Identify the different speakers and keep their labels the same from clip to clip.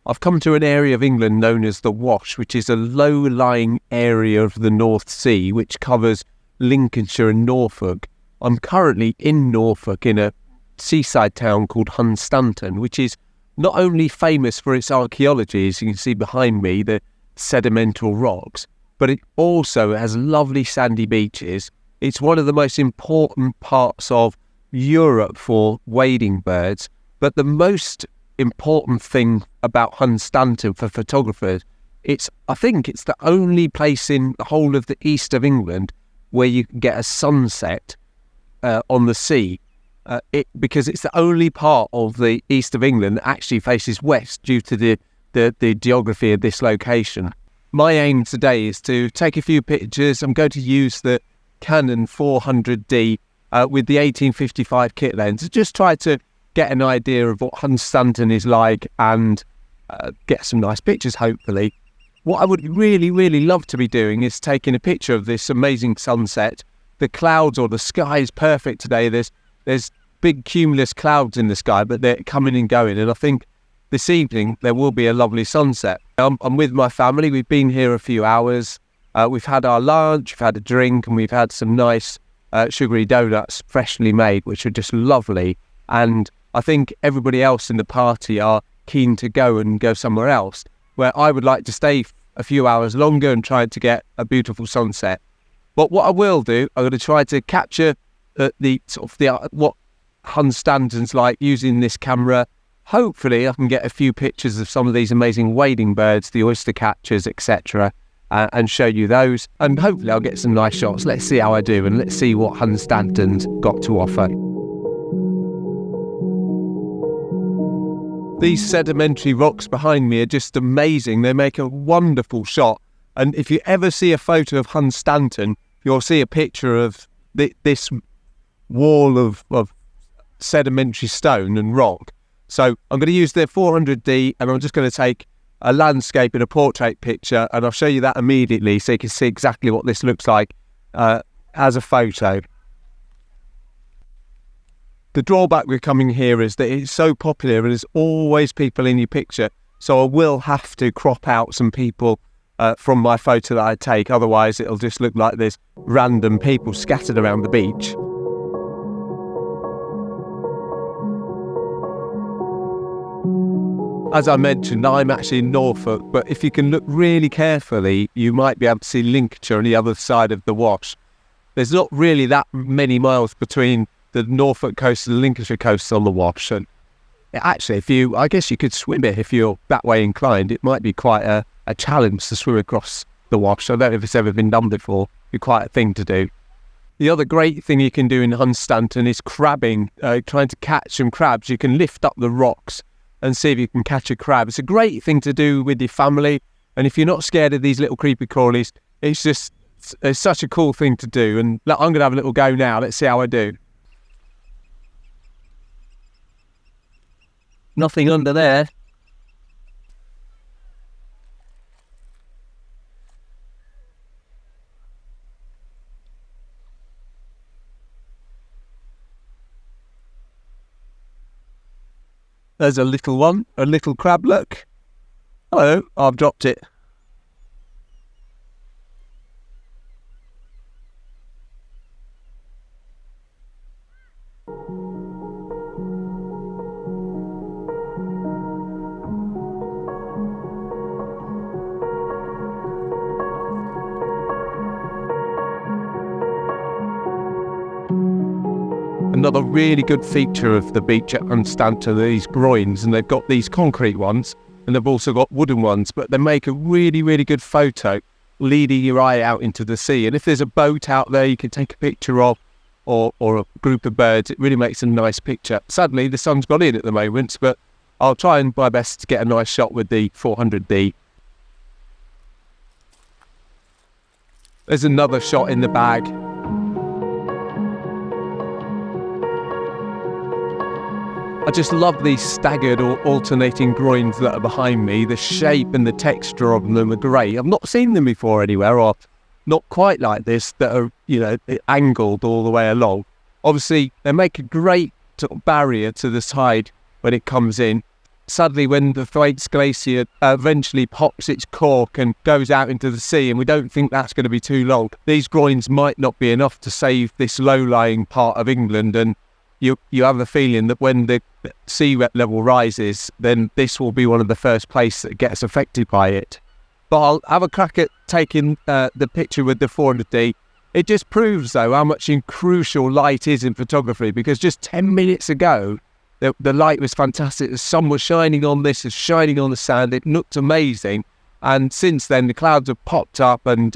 Speaker 1: I've come to an area of England known as the Wash, which is a low-lying area of the North Sea, which covers Lincolnshire and Norfolk. I'm currently in Norfolk in a seaside town called Hunstanton, which is not only famous for its archaeology, as you can see behind me, the sedimental rocks, but it also has lovely sandy beaches. It's one of the most important parts of Europe for wading birds, but the most important thing about Hunstanton for photographers, I think it's the only place in the whole of the east of England where you can get a sunset on the sea, because it's the only part of the east of England that actually faces west due to the geography of this location. My aim today is to take a few pictures. I'm going to use the Canon 400D with the 1855 kit lens, just try to get an idea of what Hunstanton is like and get some nice pictures, hopefully. What I would really, really love to be doing is taking a picture of this amazing sunset. The clouds or the sky is perfect today. There's big cumulus clouds in the sky, but they're coming and going. And I think this evening there will be a lovely sunset. I'm with my family. We've been here a few hours. We've had our lunch, we've had a drink, and we've had some nice sugary donuts, freshly made, which are just lovely. And I think everybody else in the party are keen to go somewhere else, where I would like to stay a few hours longer and try to get a beautiful sunset. But what I will do, I'm going to try to capture what Hunstanton's like using this camera. Hopefully I can get a few pictures of some of these amazing wading birds, the oyster catchers, etc., and show you those. And hopefully I'll get some nice shots. Let's see how I do, and let's see what Hunstanton's got to offer. These sedimentary rocks behind me are just amazing. They make a wonderful shot. And if you ever see a photo of Hunstanton, you'll see a picture of this wall of sedimentary stone and rock. So I'm going to use the 400D, and I'm just going to take a landscape and a portrait picture, and I'll show you that immediately so you can see exactly what this looks like as a photo. The drawback with coming here is that it's so popular and there's always people in your picture, so I will have to crop out some people from my photo that I take, otherwise it'll just look like there's random people scattered around the beach. As I mentioned, I'm actually in Norfolk, but if you can look really carefully, you might be able to see Lincolnshire on the other side of the Wash. There's not really that many miles between the Norfolk coast and the Lincolnshire coast on the Wash, and actually, I guess you could swim it if you're that way inclined. It might be quite a challenge to swim across the Wash. I don't know if it's ever been done before. It'd be quite a thing to do. The other great thing you can do in Hunstanton is crabbing, trying to catch some crabs. You can lift up the rocks and see if you can catch a crab. It's a great thing to do with your family, and if you're not scared of these little creepy crawlies, it's such a cool thing to do. And I'm going to have a little go now. Let's see how I do. Nothing under there. There's a little one, a little crab, look. Hello, I've dropped it. Another really good feature of the beach at Hunstanton are these groins, and they've got these concrete ones and they've also got wooden ones, but they make a really, really good photo leading your eye out into the sea. And if there's a boat out there you can take a picture of, or a group of birds, it really makes a nice picture. Sadly, the sun's gone in at the moment, but I'll try and my best to get a nice shot with the 400D. There's another shot in the bag. I just love these staggered or alternating groins that are behind me. The shape and the texture of them are great. I've not seen them before anywhere, or not quite like this, that are, angled all the way along. Obviously, they make a great sort of barrier to the tide when it comes in. sadly, when the Thwaites Glacier eventually pops its cork and goes out into the sea, and we don't think that's going to be too long, these groins might not be enough to save this low-lying part of England, and you have a feeling that when the sea level rises, then this will be one of the first places that gets affected by it. But I'll have a crack at taking the picture with the 400D. It just proves, though, how much crucial light is in photography, because just 10 minutes ago, the light was fantastic. The sun was shining on this, was shining on the sand. It looked amazing. And since then, the clouds have popped up and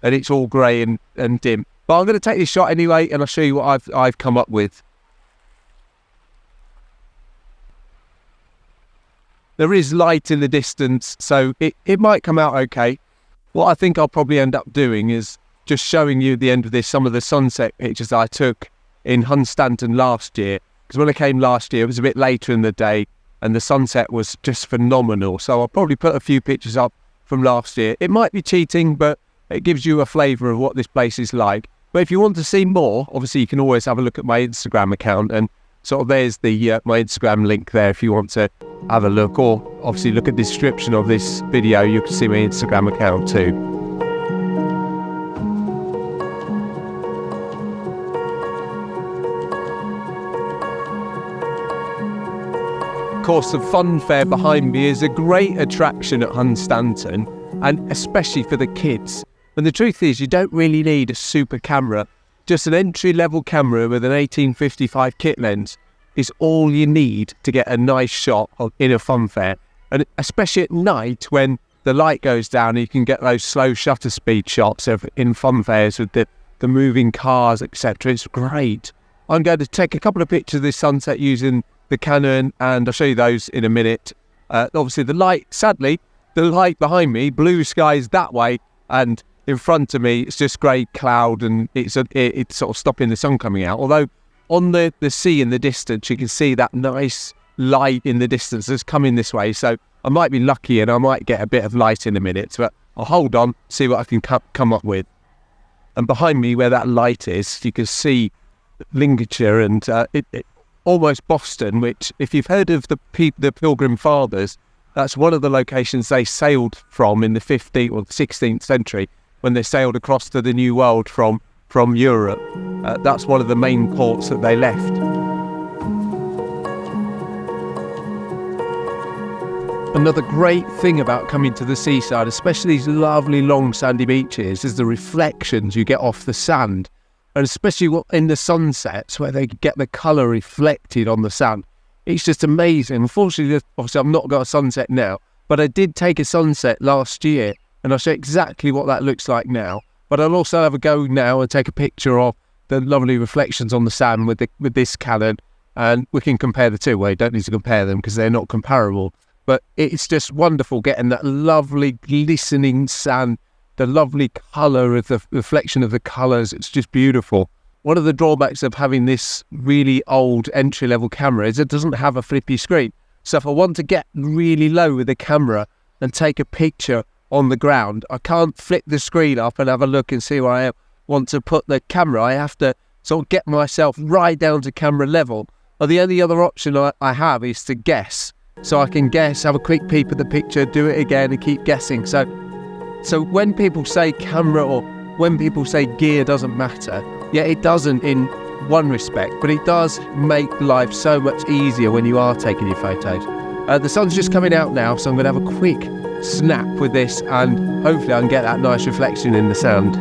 Speaker 1: it's all grey and dim. But I'm going to take this shot anyway, and I'll show you what I've come up with. There is light in the distance, so it might come out okay. What I think I'll probably end up doing is just showing you at the end of this some of the sunset pictures I took in Hunstanton last year. Because when I came last year, it was a bit later in the day and the sunset was just phenomenal. So I'll probably put a few pictures up from last year. It might be cheating, but it gives you a flavour of what this place is like. But if you want to see more, obviously you can always have a look at my Instagram account, and sort of there's the my Instagram link there if you want to have a look, or obviously look at the description of this video. You can see my Instagram account too. Of course, the fun fair behind me is a great attraction at Hunstanton, and especially for the kids. And the truth is, you don't really need a super camera. Just an entry-level camera with an 1855 kit lens is all you need to get a nice shot in a fun fair. And especially at night when the light goes down, you can get those slow shutter speed shots in fun fairs with the moving cars, etc. It's great. I'm going to take a couple of pictures of this sunset using the Canon, and I'll show you those in a minute. Obviously the light, sadly, the light behind me, blue skies that way, and in front of me it's just grey cloud, and it's sort of stopping the sun coming out. Although on the sea in the distance, you can see that nice light in the distance that's coming this way. So I might be lucky and I might get a bit of light in a minute, but I'll hold on, see what I can come up with. And behind me where that light is, you can see Lincolnshire and almost Boston, which, if you've heard of the Pilgrim Fathers, that's one of the locations they sailed from in the 15th or 16th century when they sailed across to the New World from Europe. That's one of the main ports that they left. Another great thing about coming to the seaside, especially these lovely long sandy beaches, is the reflections you get off the sand. And especially in the sunsets where they get the colour reflected on the sand. It's just amazing. Unfortunately, obviously I've not got a sunset now, but I did take a sunset last year, and I'll show you exactly what that looks like now. But I'll also have a go now and take a picture of the lovely reflections on the sand with this Canon, and we can compare the two. Well, you don't need to compare them because they're not comparable. But it's just wonderful getting that lovely glistening sand, the lovely colour of the reflection of the colours. It's just beautiful. One of the drawbacks of having this really old entry-level camera is it doesn't have a flippy screen. So if I want to get really low with the camera and take a picture on the ground, I can't flip the screen up and have a look and see where I want to put the camera. I have to sort of get myself right down to camera level. Or the only other option I have is to guess. So I can guess, have a quick peep at the picture, do it again and keep guessing. So when people say camera or when people say gear doesn't matter, yeah, it doesn't in one respect, but it does make life so much easier when you are taking your photos. The sun's just coming out now, so I'm going to have a quick snap with this, and hopefully I can get that nice reflection in the sand.